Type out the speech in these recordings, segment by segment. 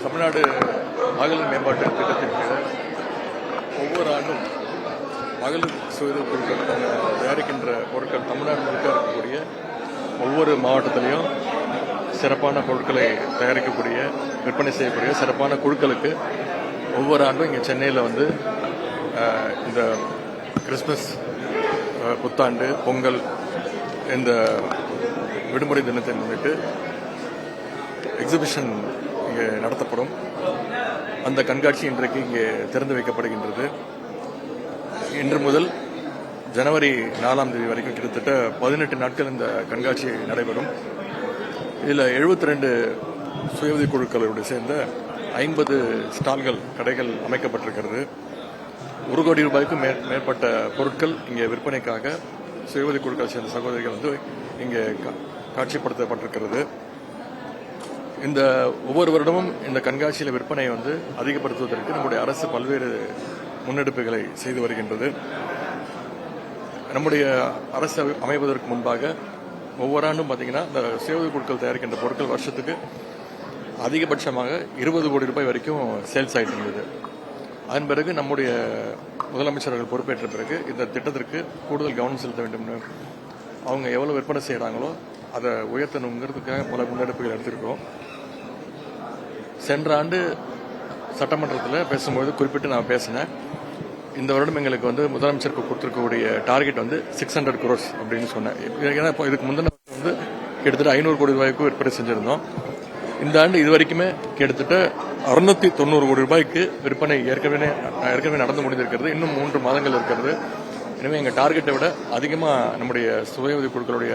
தமிழ்நாடு மகளிர் மேம்பாட்டு திட்டத்திற்கு ஒவ்வொரு ஆண்டும் மகளிர் சுய பொருட்கள் தயாரிக்கின்ற பொருட்கள் தமிழ்நாடு முழுக்க இருக்கக்கூடிய ஒவ்வொரு மாவட்டத்திலையும் சிறப்பான பொருட்களை தயாரிக்கக்கூடிய விற்பனை செய்யக்கூடிய சிறப்பான குழுக்களுக்கு ஒவ்வொரு ஆண்டும் இங்கே சென்னையில் இந்த கிறிஸ்மஸ், புத்தாண்டு, பொங்கல் இந்த விடுமுறை தினத்தை முன்னிட்டு எக்ஸிபிஷன் இங்கே நடத்தப்படும். அந்த கண்காட்சி இன்றைக்கு இங்கே திறந்து வைக்கப்படுகின்றது. இன்று முதல் ஜனவரி 4ஆம் தேதி வரைக்கும் கிட்டத்தட்ட 18 நாட்கள் இந்த கண்காட்சி நடைபெறும். இதில் 72 சுய உதவி குழுக்களோடு சேர்ந்த 50 ஸ்டால்கள், கடைகள் அமைக்கப்பட்டிருக்கிறது. 1 கோடி ரூபாய்க்கும் மேற்பட்ட பொருட்கள் இங்கே விற்பனைக்காக சுய உதவி குழுக்கள் சேர்ந்த சகோதரிகள் இங்கே காட்சிப்படுத்தப்பட்டிருக்கிறது. இந்த ஒவ்வொரு வருடமும் இந்த கண்காட்சியில் விற்பனையை அதிகப்படுத்துவதற்கு நம்முடைய அரசு பல்வேறு முன்னெடுப்புகளை செய்து வருகின்றது. நம்முடைய அரசு அமைவதற்கு முன்பாக ஒவ்வொரு ஆண்டும் பார்த்தீங்கன்னா இந்த சுய உதவி குழுக்கள் தயாரிக்கின்ற பொருட்கள் வருஷத்துக்கு அதிகபட்சமாக 20 கோடி ரூபாய் வரைக்கும் சேல்ஸ் ஆகிட்டு இருந்தது. அதன் பிறகு நம்முடைய முதலமைச்சர்கள் பொறுப்பேற்ற பிறகு இந்த திட்டத்திற்கு கூடுதல் கவனம் செலுத்த வேண்டும். அவங்க எவ்வளவு விற்பனை செய்யறாங்களோ அதை உயர்த்தணுங்கிறதுக்காக பல முன்னெடுப்புகள் எடுத்திருக்கோம். சென்ற ஆண்டு சட்டமன்றத்தில் பேசும்போது குறிப்பிட்டு நான் பேசினேன். இந்த வருடம் எங்களுக்கு முதலமைச்சருக்கு கொடுத்திருக்கக்கூடிய டார்கெட் 600 crores அப்படின்னு சொன்னேன். ஏன்னா இப்போ இதுக்கு முந்தின கிட்டத்தட்ட 500 கோடி ரூபாய்க்கு விற்பனை செஞ்சிருந்தோம். இந்த ஆண்டு இது வரைக்குமே கிட்டத்தட்ட 690 கோடி ரூபாய்க்கு விற்பனை ஏற்கனவே நடந்து முடிந்திருக்கிறது. இன்னும் 3 மாதங்கள் இருக்கிறது. எனவே எங்கள் டார்கெட்டை விட அதிகமாக நம்முடைய சுய உதவி குழுக்களுடைய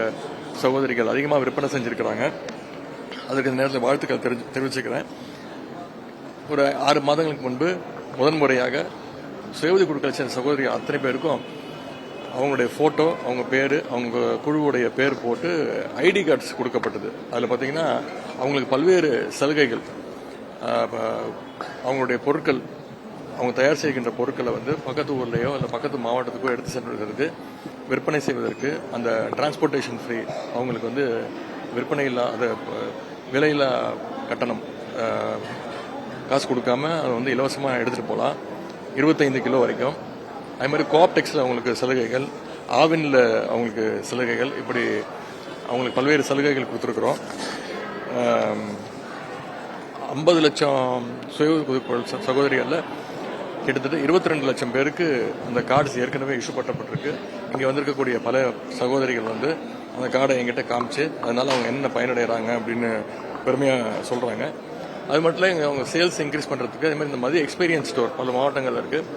சகோதரிகள் அதிகமாக விற்பனை செஞ்சிருக்கிறாங்க. அதுக்கு இந்த நேரத்தில் வாழ்த்துக்கள் தெரிவிச்சுக்கிறேன். ஒரு 6 மாதங்களுக்கு முன்பு முதன்முறையாக சுய உதவி குழுக்களை சேர்ந்த சகோதரிகள் அத்தனை பேருக்கும் அவங்களுடைய போட்டோ, அவங்க பேர், அவங்க குழுவுடைய பேர் போட்டு ஐடி கார்ட்ஸ் கொடுக்கப்பட்டது. அதில் பார்த்தீங்கன்னா அவங்களுக்கு பல்வேறு சலுகைகள், அவங்களுடைய பொருட்கள், அவங்க தயார் செய்கின்ற பொருட்களை பக்கத்து ஊர்லேயோ இல்லை பக்கத்து மாவட்டத்துக்கோ எடுத்து சென்றதற்கு, விற்பனை செய்வதற்கு அந்த டிரான்ஸ்போர்ட்டேஷன் ஃப்ரீ, அவங்களுக்கு விற்பனை இல்லாத விலையில்லா கட்டணம், காசு கொடுக்காம அதை இலவசமாக எடுத்துகிட்டு போகலாம், 25 கிலோ வரைக்கும். அது மாதிரி கோஆப்டெக்ஸில் அவங்களுக்கு சலுகைகள், ஆவினில் அவங்களுக்கு சலுகைகள், இப்படி அவங்களுக்கு பல்வேறு சலுகைகள் கொடுத்துருக்குறோம். 50 லட்சம் சுய உதவி சகோதரிகளில் கிட்டத்தட்ட 22 லட்சம் பேருக்கு அந்த கார்ட்ஸ் ஏற்கனவே இஷ்யூ பண்ணப்பட்டிருக்கு. இங்கே வந்திருக்கக்கூடிய பல சகோதரிகள் அந்த கார்டை எங்கிட்ட காமிச்சு அதனால அவங்க என்ன பயனடைகிறாங்க அப்படின்னு பெருமையாக சொல்கிறாங்க. அது மட்டும் இல்லை, அவங்க சேல்ஸ் இன்க்ரீஸ் பண்ணுறதுக்கு அதே மாதிரி இந்த மதிய எக்ஸ்பீரியன்ஸ் ஸ்டோர் பல மாவட்டங்கள் இருக்குது.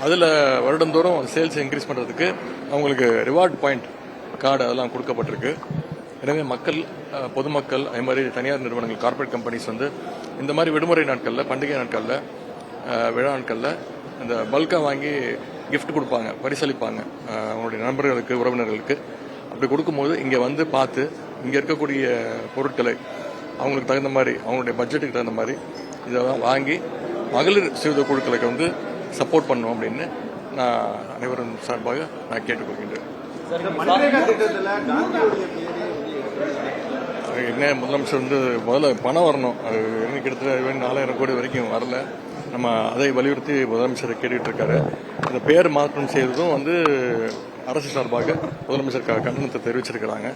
அதில் வருடந்தோறும் சேல்ஸ் இன்க்ரீஸ் பண்ணுறதுக்கு அவங்களுக்கு ரிவார்ட் பாயிண்ட் கார்டு அதெல்லாம் கொடுக்கப்பட்டிருக்கு. எனவே மக்கள், பொதுமக்கள், அதே மாதிரி தனியார் நிறுவனங்கள், கார்பரேட் கம்பெனிஸ் இந்த மாதிரி விடுமுறை நாட்களில், பண்டிகை நாட்களில், விழா நாட்களில் இந்த பல்காக வாங்கி கிஃப்ட் கொடுப்பாங்க, பரிசளிப்பாங்க அவங்களுடைய நண்பர்களுக்கு, உறவினர்களுக்கு. அப்படி கொடுக்கும்போது இங்கே பார்த்து இங்கே இருக்கக்கூடிய பொருட்களை அவங்களுக்கு தகுந்த மாதிரி, அவங்களுடைய பட்ஜெட்டுக்கு தகுந்த மாதிரி இதெல்லாம் வாங்கி மகளிர் சுய குழுக்களுக்கு சப்போர்ட் பண்ணும் அப்படின்னு நான் அனைவரும் சார்பாக நான் கேட்டுக்கொள்கின்றேன். என்ன முதலமைச்சர் முதல்ல பணம் வரணும். அது என்ன கிட்டத்தட்ட 4000 கோடி வரைக்கும் வரல. நம்ம அதை வலியுறுத்தி முதலமைச்சரை கேட்டுட்டு இருக்காரு. இந்த பேர் மாற்றம் செய்ததும் அரசு சார்பாக முதலமைச்சர் கண்டனத்தை தெரிவிச்சிருக்கிறாங்க.